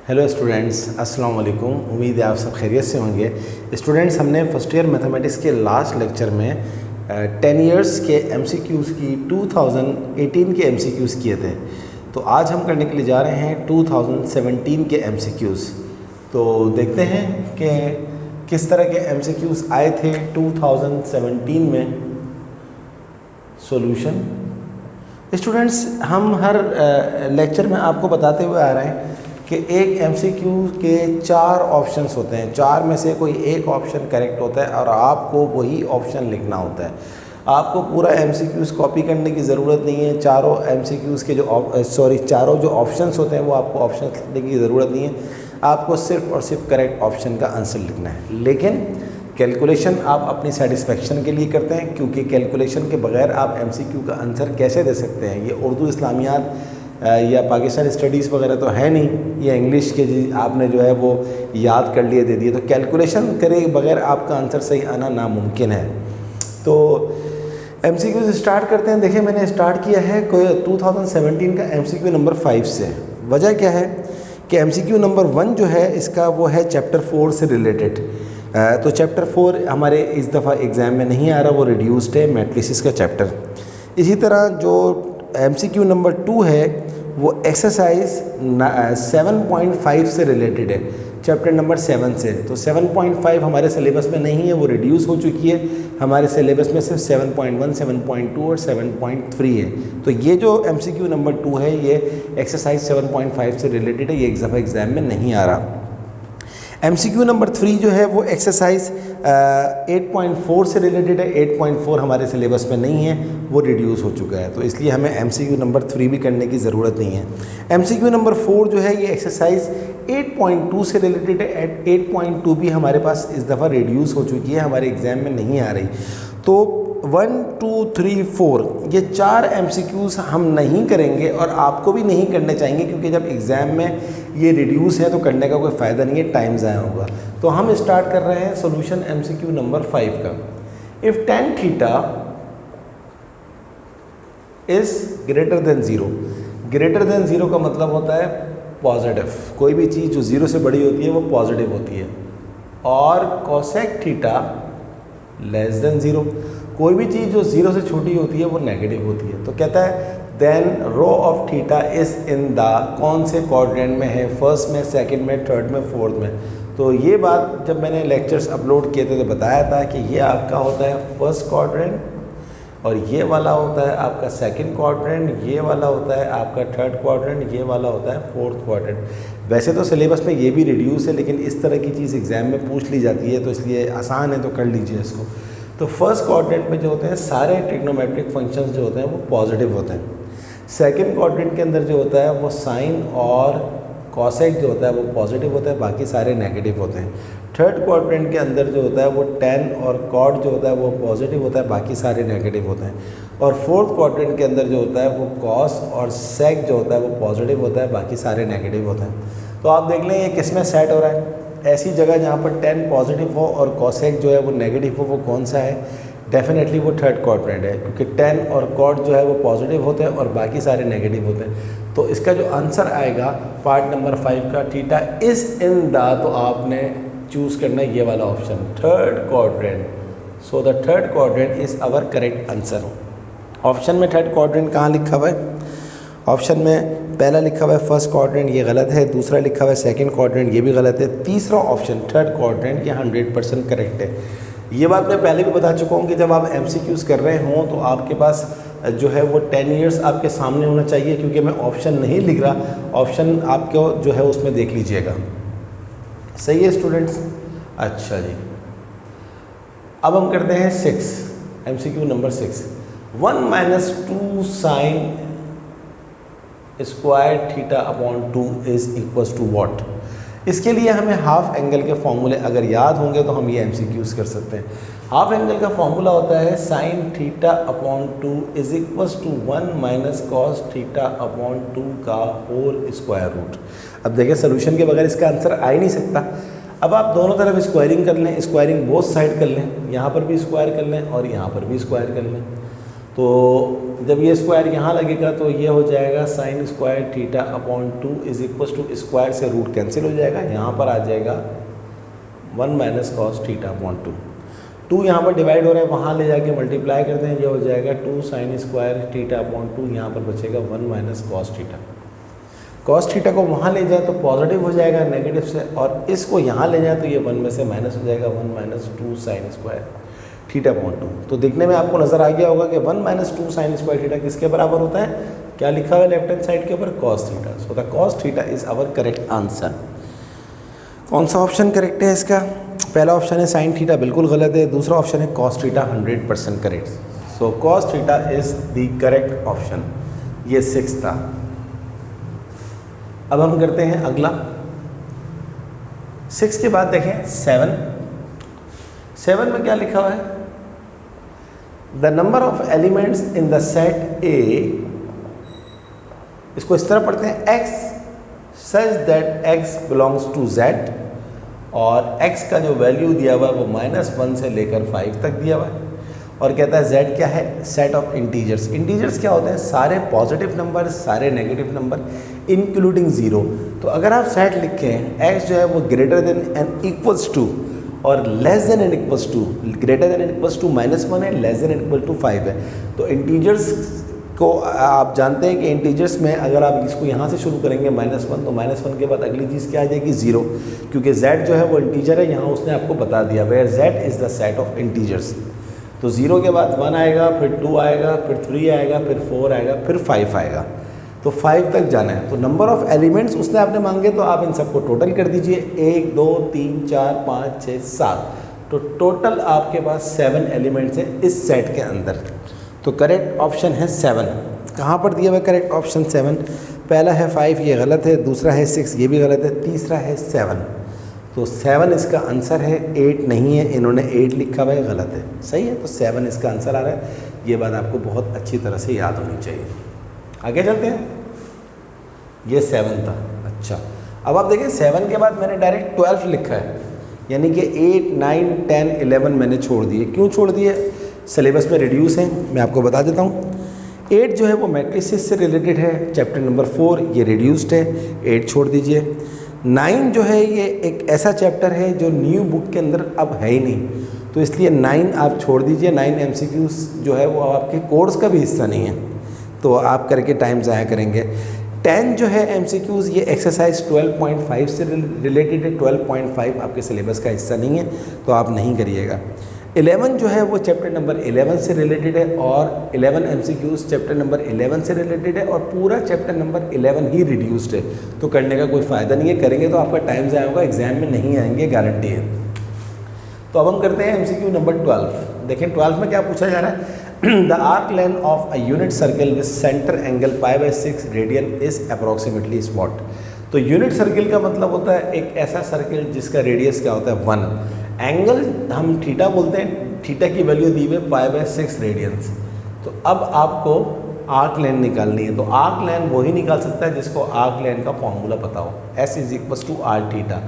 Hello students, अस्सलाम वालेकुम। उम्मीद है आप सब खैरियत से होंगे। स्टूडेंट्स, हमने फर्स्ट ईयर मैथमेटिक्स के लास्ट लेक्चर में 10 इयर्स के एमसीक्यूज़ की 2018 के एमसीक्यूज़ किए थे। तो आज हम करने के लिए जा रहे हैं 2017 के एमसीक्यूज़। तो देखते हैं कि किस तरह के एमसीक्यूज़ आए थे 2017 में। सॉल्यूशन स्टूडेंट्स, हम हर लेक्चर में आपको बताते हुए आ रहे हैं कि एक एमसीक्यू के 4 ऑप्शंस होते हैं। 4 में से कोई एक ऑप्शन करेक्ट होता है और आपको वही ऑप्शन लिखना होता है। आपको पूरा एमसीक्यूज़ कॉपी करने की ज़रूरत नहीं है। चारों एमसीक्यूज़ के चारों जो ऑप्शंस होते हैं वो आपको ऑप्शन लिखने की ज़रूरत नहीं है। आपको सिर्फ और सिर्फ करेक्ट ऑप्शन का आंसर लिखना है। लेकिन कैलकुलेशन आप अपनी सेटिस्फेक्शन के लिए करते हैं, क्योंकि कैलकुलेशन के बगैर आप एमसीक्यू का आंसर कैसे दे सकते हैं। ये उर्दू इस्लामियात या पाकिस्तान स्टडीज़ वगैरह तो है नहीं, या इंग्लिश के जी आपने जो है वो याद कर लिए दे दिए। तो कैलकुलेशन करे बगैर आपका आंसर सही आना नामुमकिन है। तो एमसीक्यू स्टार्ट करते हैं। देखिए, मैंने स्टार्ट किया है 2017 का एमसीक्यू नंबर 5 से। वजह क्या है कि एमसीक्यू नंबर 1 जो है इसका वो है चैप्टर 4 से रिलेटेड। तो चैप्टर 4 हमारे इस दफ़ा एग्ज़ाम में नहीं आ रहा, वो रिड्यूस्ड है, मैट्रिसेस का चैप्टर। इसी तरह जो एमसीक्यू नंबर 2 है वो एक्सरसाइज 7.5 से रिलेटेड है, चैप्टर नंबर 7 से। तो 7.5 हमारे सिलेबस में नहीं है, वो रिड्यूस हो चुकी है। हमारे सिलेबस में सिर्फ 7.1, 7.2 और 7.3 है। तो ये जो एमसीक्यू नंबर 2 है ये एक्सरसाइज 7.5 से रिलेटेड है, ये एक दफ़ा एग्ज़ाम में नहीं आ रहा। एमसीक्यू नंबर 3 जो है वो एक्सरसाइज 8.4 से रिलेटेड है। 8.4 हमारे सिलेबस में नहीं है, वो रिड्यूस हो चुका है। तो इसलिए हमें एमसीक्यू नंबर 3 भी करने की ज़रूरत नहीं है। एमसीक्यू नंबर 4 जो है ये एक्सरसाइज 8.2 से रिलेटेड है। 8.2 भी हमारे पास इस दफ़ा रिड्यूस हो चुकी है, हमारे एग्ज़ाम में नहीं आ रही। तो 1, 2, 3, 4 ये 4 एमसीक्यूज़ हम नहीं करेंगे और आपको भी नहीं करने चाहिए, क्योंकि जब एग्ज़ाम में ये रिड्यूस है तो करने का कोई फ़ायदा नहीं है, टाइम ज़ाया होगा। तो हम स्टार्ट कर रहे हैं सॉल्यूशन एमसीक्यू नंबर 5 का। If tan theta is greater than 0। Greater than 0 का मतलब होता है पॉजिटिव। कोई भी चीज़ जो 0 से बड़ी होती है वो पॉजिटिव होती है। और कोसेक थीटा लेस देन 0, कोई भी चीज़ जो 0 से छोटी होती है वो नेगेटिव होती है। तो कहता है then rho of theta is in the कौन से क्वाड्रेंट में है, फर्स्ट में, सेकंड में, थर्ड में, फोर्थ में। तो ये बात जब मैंने लेक्चर्स अपलोड किए थे तो बताया था कि ये आपका होता है फर्स्ट क्वाड्रेंट और ये वाला होता है आपका सेकंड क्वाड्रेंट, ये वाला होता है आपका थर्ड क्वाड्रेंट, ये वाला होता है फोर्थ क्वाड्रेंट। वैसे तो सिलेबस में ये भी रिड्यूस है, लेकिन इस तरह की चीज़ एग्ज़ाम में पूछ ली जाती है तो इसलिए आसान है, तो कर लीजिए इसको। तो फर्स्ट क्वाड्रेंट में जो होते हैं सारे ट्रिग्नोमेट्रिक फंक्शंस जो होते हैं वो पॉजिटिव होते हैं। सेकंड क्वाड्रेंट के अंदर जो होता है वो साइन और कॉसेक जो होता है वो पॉजिटिव होता है, बाकी सारे नेगेटिव होते हैं। थर्ड क्वाड्रेंट के अंदर जो होता है वो टेन और कॉड जो होता है वो पॉजिटिव होता है, बाकी सारे नेगेटिव होते हैं। और फोर्थ क्वाड्रेंट के अंदर जो होता है वो कॉस और सेक जो होता है वो पॉजिटिव होता है, बाकी सारे नेगेटिव होते हैं। तो आप देख लें ये किस में सेट हो रहा है। ऐसी जगह जहाँ पर 10 पॉजिटिव हो और कॉसेक जो है वो नेगेटिव हो, वो कौन सा है? डेफिनेटली वो थर्ड क्वाड्रेंट है, क्योंकि 10 और कॉड जो है वो पॉजिटिव होते हैं और बाकी सारे नेगेटिव होते हैं। तो इसका जो आंसर आएगा पार्ट नंबर 5 का, थीटा इज़ इन द, तो आपने चूज़ करना है ये वाला option, third quadrant. So the third quadrant is our correct answer. Option में थर्ड क्वाड्रेंट कहाँ लिखा हुआ है? ऑप्शन में पहला लिखा हुआ है फर्स्ट क्वाड्रेंट, ये गलत है। दूसरा लिखा हुआ है सेकंड क्वाड्रेंट, ये भी गलत है। तीसरा ऑप्शन थर्ड क्वाड्रेंट, ये 100% करेक्ट है। ये बात मैं पहले भी बता चुका हूँ कि जब आप एमसीक्यूज़ कर रहे हों तो आपके पास जो है वो 10 इयर्स आपके सामने होना चाहिए, क्योंकि मैं ऑप्शन नहीं लिख रहा, ऑप्शन आपको जो है उसमें देख लीजिएगा। सही है स्टूडेंट्स? अच्छा जी, अब हम करते हैं 6, MCQ number 6। 1 - 2 sine square theta upon 2 is equals to what? इसके लिए हमें हाफ एंगल के फॉर्मूले अगर याद होंगे तो हम ये एमसीक्यूज़ कर सकते हैं। हाफ एंगल का फॉर्मूला होता है sine theta upon 2 is equals to 1 - cos theta upon 2 का होल स्क्वायर रूट। अब देखिए, सोल्यूशन के बगैर इसका आंसर आ ही नहीं सकता। अब आप दोनों तरफ स्क्वायरिंग कर लें, स्क्वायरिंग बोथ साइड कर लें, यहाँ पर भी स्क्वायर कर लें और यहाँ पर भी स्क्वायर कर लें। तो जब ये स्क्वायर यहाँ लगेगा तो ये हो जाएगा sine square theta upon 2 is equal to square से रूट कैंसिल हो जाएगा, यहाँ पर आ जाएगा 1 माइनस कॉस थीटा अपॉन 2 यहाँ पर डिवाइड हो रहा है, वहाँ ले जाके मल्टीप्लाई करते हैं, ये हो जाएगा 2 साइन स्क्वायर थीटा अपॉन 2, यहाँ पर बचेगा 1 minus cos theta. Cos theta को वहाँ ले जाए तो पॉजिटिव हो जाएगा नेगेटिव से, और इसको यहाँ ले जाए तो ये 1 में से माइनस हो जाएगा, 1 minus 2 sine square theta upon 2। तो देखने में आपको नजर आ गया होगा कि 1 माइनस 2 साइन स्क्वायर थीटा किसके बराबर होता है, क्या लिखा हुआ है लेफ्ट हैंड साइड के ऊपर, cos theta. So the cos theta is our correct answer. कौन सा ऑप्शन करेक्ट है इसका? पहला ऑप्शन है साइन थीटा बिल्कुल गलत है, दूसरा ऑप्शन है cos theta 100% correct. So cos theta is the correct option. ये 6 था। अब हम करते हैं अगला। 6 के बाद देखें 7 में क्या लिखा हुआ है, the number of elements in the set A, इसको इस तरह पढ़ते हैं, x such that x belongs to z, और x का जो वैल्यू दिया हुआ है वो -1 से लेकर 5 तक दिया हुआ है, और कहता है z क्या है, सेट ऑफ इंटीजर्स। इंटीजर्स क्या होते हैं, सारे पॉजिटिव नंबर, सारे नेगेटिव नंबर इंक्लूडिंग 0। तो अगर आप सेट लिखें x जो है वो greater than and equals to और less than and equals to, greater than and equals to -1 है, less than and equal to 5 है। तो इंटीजर्स को आप जानते हैं कि इंटीजर्स में अगर आप इसको यहाँ से शुरू करेंगे -1, तो -1 के बाद अगली चीज़ क्या आ जाएगी, 0, क्योंकि z जो है वो इंटीजर है, यहाँ उसने आपको बता दिया where z is the set of integers. तो 0 के बाद 1 आएगा, फिर 2 आएगा, फिर 3 आएगा, फिर 4 आएगा, फिर 5 आएगा। तो 5 तक जाना है। तो नंबर ऑफ एलिमेंट्स उसने आपने मांगे, तो आप इन सबको टोटल कर दीजिए, 1 2 3 4 5 6 7। तो टोटल आपके पास 7 एलिमेंट्स हैं इस सेट के अंदर। तो करेक्ट ऑप्शन है 7। कहाँ पर दिया हुआ करेक्ट ऑप्शन 7? पहला है 5, ये गलत है, दूसरा है 6, ये भी गलत है, तीसरा है 7। तो 7 इसका आंसर है, 8 नहीं है, इन्होंने 8 लिखा हुआ है, गलत है। सही है, तो 7 इसका आंसर आ रहा है। ये बात आपको बहुत अच्छी तरह से याद होनी चाहिए। आगे चलते हैं। ये 7 था। अच्छा, अब आप देखें 7 के बाद मैंने डायरेक्ट 12 लिखा है, यानी कि 8 9 10 11 मैंने छोड़ दिए। क्यों छोड़ दिए? सिलेबस में रिड्यूस है, मैं आपको बता देता हूँ। 8 जो है वो मैट्रिसेस से रिलेटेड है, चैप्टर नंबर 4, ये रिड्यूस्ड है, 8 छोड़ दीजिए। 9 जो है ये एक ऐसा चैप्टर है जो न्यू बुक के अंदर अब है ही नहीं, तो इसलिए 9 आप छोड़ दीजिए। 9 MCQs जो है वो आपके कोर्स का भी हिस्सा नहीं है, तो आप करके टाइम ज़ाया करेंगे। 10 जो है MCQs ये एक्सरसाइज 12.5 से रिलेटेड है, 12.5 आपके सिलेबस का हिस्सा नहीं है, तो आप नहीं करिएगा। 11 जो है वो चैप्टर नंबर 11 से रिलेटेड है, और 11 MCQs चैप्टर नंबर 11 से रिलेटेड है, और पूरा चैप्टर नंबर 11 ही रिड्यूस्ड है, तो करने का कोई फ़ायदा नहीं है। करेंगे तो आपका टाइम ज़ाया होगा, एग्जाम में नहीं आएंगे, गारंटी है। तो अब हम करते हैं MCQ नंबर 12। देखें 12 में क्या पूछा जा रहा है, the arc length of a unit circle with centre angle π/6 radian is approximately spot. तो यूनिट सर्कल का मतलब होता है एक ऐसा सर्कल जिसका रेडियस क्या होता है 1, एंगल हम थीटा बोलते हैं, थीटा की वैल्यू दी हुई π/6 रेडियंस। तो अब आपको आर्क लेंथ निकालनी है। तो आर्क लेंथ वही निकाल सकता है जिसको आर्क लेंथ का फॉर्मूला पता हो, S = r थीटा।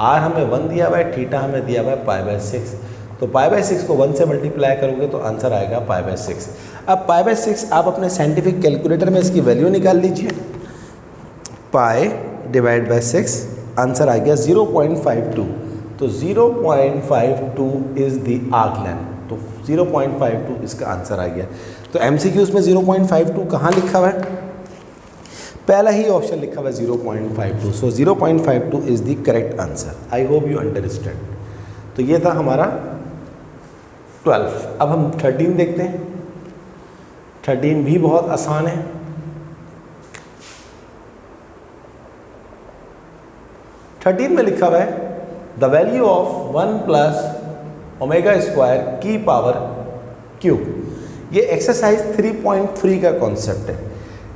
r हमें 1 दिया हुआ है, थीटा हमें दिया हुआ है π/6। तो π/6 को 1 से मल्टीप्लाई करोगे तो आंसर आएगा π/6। अब π/6 आप अपने साइंटिफिक कैलकुलेटर में इसकी वैल्यू निकाल लीजिए, π/6 आंसर आ गया 0.52। तो 0.52 इज़ द आर्क लेंथ, तो 0.52 इसका आंसर आ गया। तो MCQs में 0.52 कहाँ लिखा हुआ है? पहला ही ऑप्शन लिखा हुआ है 0.52। सो 0.52 is the correct answer. I hope you understand. तो ये था हमारा 12। अब हम 13 देखते हैं। 13 भी बहुत आसान है। 13 में लिखा हुआ है द वैल्यू ऑफ 1 + ω² की पावर क्यूब। ये एक्सरसाइज 3.3 का कॉन्सेप्ट है।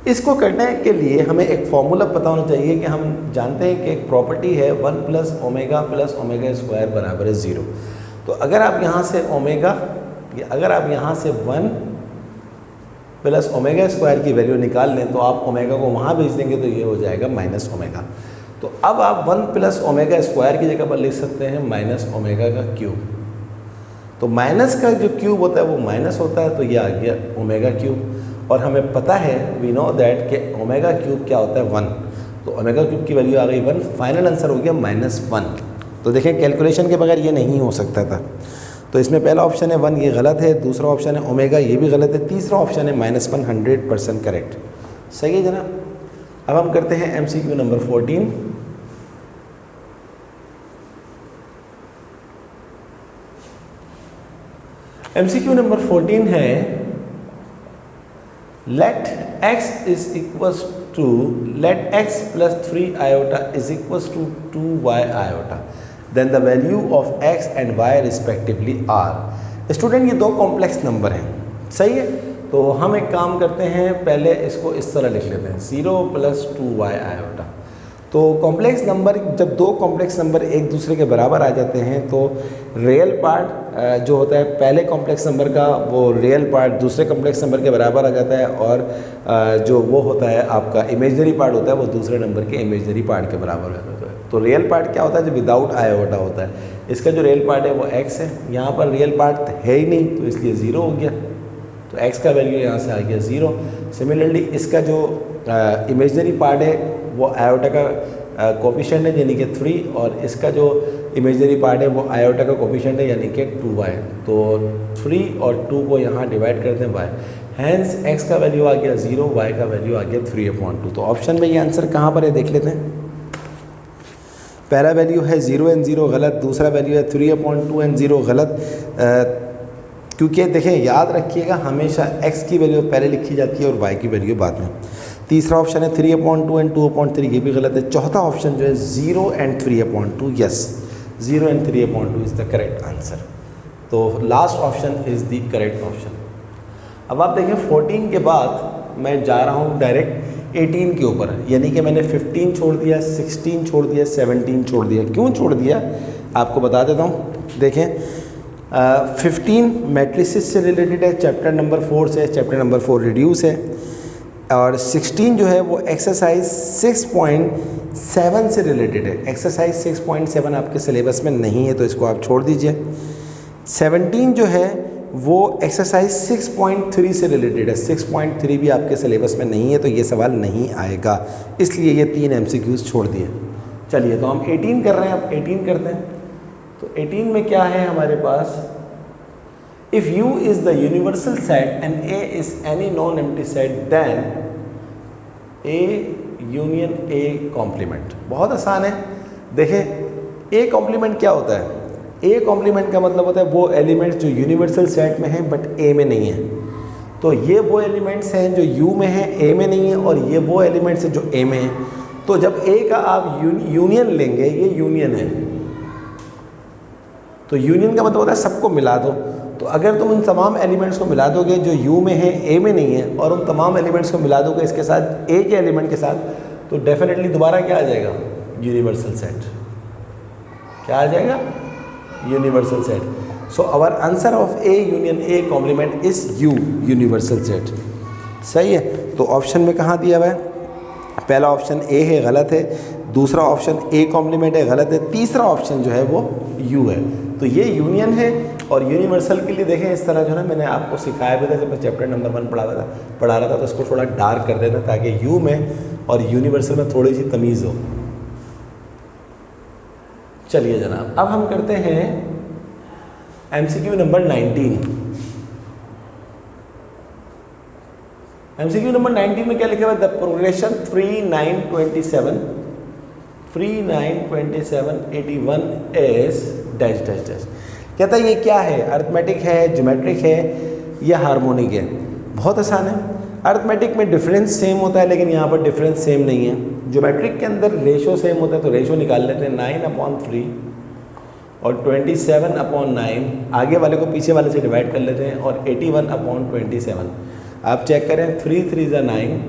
इसको करने के लिए हमें एक फॉर्मूला पता होना चाहिए कि हम जानते हैं कि एक प्रॉपर्टी है 1 + ω + ω² बराबर है 0। तो अगर आप यहाँ से अगर आप यहाँ से 1 + ω² की वैल्यू निकाल लें तो आप ओमेगा को वहाँ भेज देंगे तो ये हो जाएगा -ω। तो अब आप 1 + ω² की जगह पर लिख सकते हैं -ω का क्यूब। तो माइनस का जो क्यूब होता है वो माइनस होता है, तो ये आ गया ω क्यूब। और हमें पता है वी नो दैट कि ओमेगा क्यूब क्या होता है 1, तो ओमेगा क्यूब की वैल्यू आ गई 1, फाइनल आंसर हो गया -1। तो देखें कैलकुलेशन के बगैर ये नहीं हो सकता था। तो इसमें पहला ऑप्शन है 1, ये गलत है, दूसरा ऑप्शन है ओमेगा, ये भी गलत है, तीसरा ऑप्शन है -1, 100% करेक्ट। सही है जनाब। अब हम करते हैं MCQ नंबर 14। MCQ नंबर 14 है let x plus 3 iota is equals to 2y iota, then the value of x and y respectively are। Student ये दो कॉम्प्लेक्स नंबर हैं, सही है। तो हम एक काम करते हैं, पहले इसको इस तरह लिख लेते हैं 0 + 2y iota। तो कॉम्प्लेक्स नंबर, जब दो कॉम्प्लेक्स नंबर एक दूसरे के बराबर आ जाते हैं तो रियल पार्ट जो होता है पहले कॉम्प्लेक्स नंबर का, वो रियल पार्ट दूसरे कॉम्प्लेक्स नंबर के बराबर आ जाता है, और जो वो होता है आपका इमेजनरी पार्ट होता है वो दूसरे नंबर के इमेजनरी पार्ट के बराबर हो जाता है। तो रियल पार्ट क्या होता है, जो विदाउट आयोटा होता है। इसका जो रियल पार्ट है वो x है, यहाँ पर रियल पार्ट है ही नहीं तो इसलिए 0 हो गया, तो x का वैल्यू यहाँ से आ गया 0। सिमिलरली इसका जो इमेजनरी पार्ट है वो आयोटा का कोफिशिएंट है यानी कि 3, और इसका जो इमेजनरी पार्ट है वो आयोटा का कोफिशिएंट है यानी कि 2y। तो 3 और 2 को यहाँ डिवाइड करते हैं y, हैंस x का वैल्यू आ गया 0, y का वैल्यू आ गया 3/2। तो ऑप्शन में ये आंसर कहाँ पर है देख लेते हैं। पहला वैल्यू है 0 एंड 0 गलत, दूसरा वैल्यू है 3/2 एंड 0 गलत, क्योंकि देखें याद रखिएगा हमेशा x की वैल्यू पहले लिखी जाती है और y की वैल्यू बाद में। तीसरा ऑप्शन है 3/2 एंड 2/3, ये भी गलत है। चौथा ऑप्शन जो है 0 and 3/2, yes 0 and 3/2 is the correct answer. तो last option is the correct option. अब आप देखें 14 के बाद मैं जा रहा हूँ डायरेक्ट 18 के ऊपर, यानी कि मैंने 15 छोड़ दिया, 16 छोड़ दिया, 17 छोड़ दिया। क्यों छोड़ दिया आपको बता देता हूँ। देखें 15 मैट्रिसेस से रिलेटेड है, चैप्टर नंबर 4 से, चैप्टर नंबर 4 रिड्यूस है, और 16 जो है वो एक्सरसाइज 6.7 से रिलेटेड है। एक्सरसाइज 6.7 आपके सिलेबस में नहीं है तो इसको आप छोड़ दीजिए। 17 जो है वो एक्सरसाइज 6.3 से रिलेटेड है, 6.3 भी आपके सिलेबस में नहीं है तो ये सवाल नहीं आएगा, इसलिए ये 3 MCQs छोड़ दिए। चलिए तो हम 18 कर रहे हैं, अब 18 करते हैं। तो 18 में क्या है हमारे पास, if U is the universal set and A is any non-empty set then A union A complement। बहुत आसान है। देखें A complement क्या होता है, A complement का मतलब होता है वो एलिमेंट्स जो यूनिवर्सल सेट में हैं बट A में नहीं है। तो ये वो एलिमेंट्स हैं जो U में हैं, A में नहीं है, और ये वो एलिमेंट्स हैं जो A में हैं। तो जब A का आप यूनियन लेंगे, ये यूनियन है, तो यूनियन का मतलब होता है सबको मिला दो। तो अगर तुम उन तमाम एलिमेंट्स को मिला दोगे जो U में है A में नहीं है, और उन तमाम एलिमेंट्स को मिला दोगे इसके साथ A के एलिमेंट के साथ, तो डेफिनेटली दोबारा क्या आ जाएगा, यूनिवर्सल सेट। क्या आ जाएगा, universal set. So our answer of A union A complement is U universal set. सही है। तो ऑप्शन में कहाँ दिया हुआ है, पहला ऑप्शन A है, गलत है। दूसरा ऑप्शन A कॉम्प्लीमेंट है, गलत है। तीसरा ऑप्शन जो है वो U है। तो ये यूनियन है, और यूनिवर्सल के लिए देखें इस तरह जो है मैंने आपको सिखाया भी था जब मैं चैप्टर नंबर 1 पढ़ा रहा था, तो इसको थोड़ा डार्क कर देना ताकि U में और यूनिवर्सल में थोड़ी सी तमीज़ हो। चलिए जनाब, अब हम करते हैं MCQ नंबर 19। MCQ नंबर 19 में क्या लिखा हुआ है, the progression 3, 9, 27 81 is dash dash dash. कहता है ये क्या है, अर्थमेटिक है, ज्योमेट्रिक है या हार्मोनिक है। बहुत आसान है। अर्थमेटिक में डिफरेंस सेम होता है लेकिन यहाँ पर डिफरेंस सेम नहीं है। ज्योमेट्रिक के अंदर रेशो सेम होता है तो रेशो निकाल लेते हैं, 9/3 और 27/9, आगे वाले को पीछे वाले से डिवाइड कर लेते हैं, और 81/27। आप चेक करें, 3 3 = 9,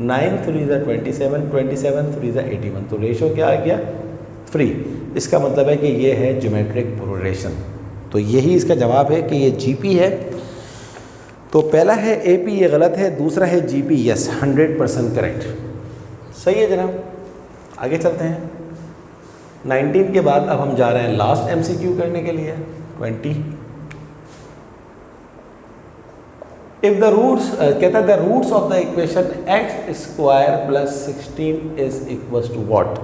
9 3 = 27, 27 3 = 81। तो रेशो क्या आ गया, 3। इसका मतलब है कि ये है ज्योमेट्रिक प्रोग्रेशन। तो यही इसका जवाब है कि ये GP है। तो पहला है AP, ये गलत है। दूसरा है GP, यस 100% करेक्ट। सही है जनाब। आगे चलते हैं। 19 के बाद अब हम जा रहे हैं लास्ट MCQ करने के लिए, 20। इफ द रूट्स कहता है the roots of the equation X square plus 16 is equals to what.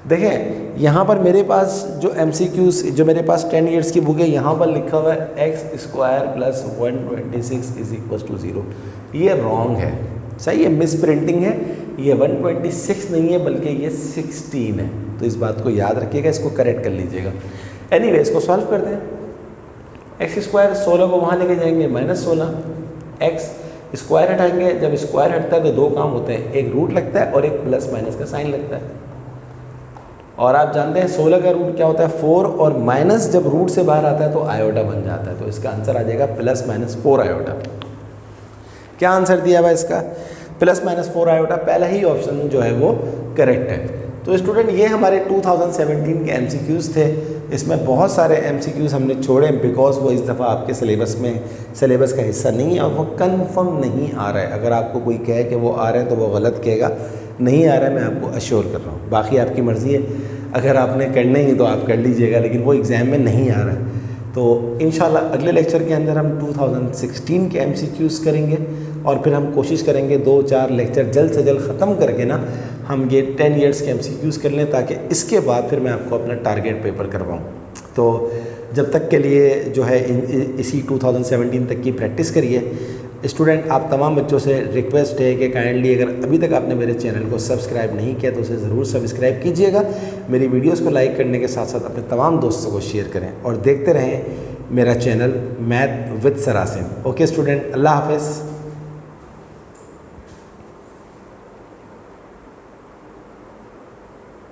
देखें यहाँ पर मेरे पास जो MCQs जो मेरे पास 10 ईयर्स की बुक है, यहाँ पर लिखा हुआ है X square plus 126 is equals to 0। ये रॉन्ग है, सही है, मिस प्रिंटिंग है। ये 126 नहीं है बल्कि ये 16 है, तो इस बात को याद रखिएगा, इसको करेक्ट कर लीजिएगा। एनीवे इसको सॉल्व कर दें। एक्स स्क्वायर 16 को वहाँ लेके जाएंगे -16, एक्स स्क्वायर हटाएंगे, जब स्क्वायर हटता है तो दो काम होते हैं, एक रूट लगता है और एक प्लस माइनस का साइन लगता है। और आप जानते हैं 16 का रूट क्या होता है 4, और माइनस जब रूट से बाहर आता है तो आयोटा बन जाता है, तो इसका आंसर आ जाएगा +-4 आयोटा। क्या आंसर दिया हुआ इसका? +-4 आयोटा। पहला ही ऑप्शन जो है वो करेक्ट है। तो स्टूडेंट ये हमारे 2017 के MCQs थे। इसमें बहुत सारे MCQs हमने छोड़े बिकॉज वो इस दफ़ा आपके सिलेबस का हिस्सा नहीं है और वो कंफर्म नहीं आ रहा है। अगर आपको कोई कहे कि वो आ रहे हैं तो वो गलत कहेगा, नहीं आ रहा है, मैं आपको अश्योर कर रहा हूँ। बाकी आपकी मर्ज़ी है, अगर आपने करना ही तो आप कर लीजिएगा, लेकिन वो एग्ज़ाम में नहीं आ रहा है। तो इंशाल्लाह अगले लेक्चर के अंदर हम 2016 के MCQs करेंगे और फिर हम कोशिश करेंगे 2-4 लेक्चर जल्द से जल्द ख़त्म करके ना हम ये 10 ईयर्स के MCQs कर लें, ताकि इसके बाद फिर मैं आपको अपना टारगेट पेपर करवाऊँ। तो जब तक के लिए जो है इसी 2017 तक की प्रैक्टिस करिए। स्टूडेंट आप तमाम बच्चों से रिक्वेस्ट है कि काइंडली अगर अभी तक आपने मेरे चैनल को सब्सक्राइब नहीं किया तो उसे ज़रूर सब्सक्राइब कीजिएगा। मेरी वीडियोस को लाइक करने के साथ साथ अपने तमाम दोस्तों को शेयर करें और देखते रहें मेरा channel math with sir Asim. Okay student, अल्लाह हाफ़िज़।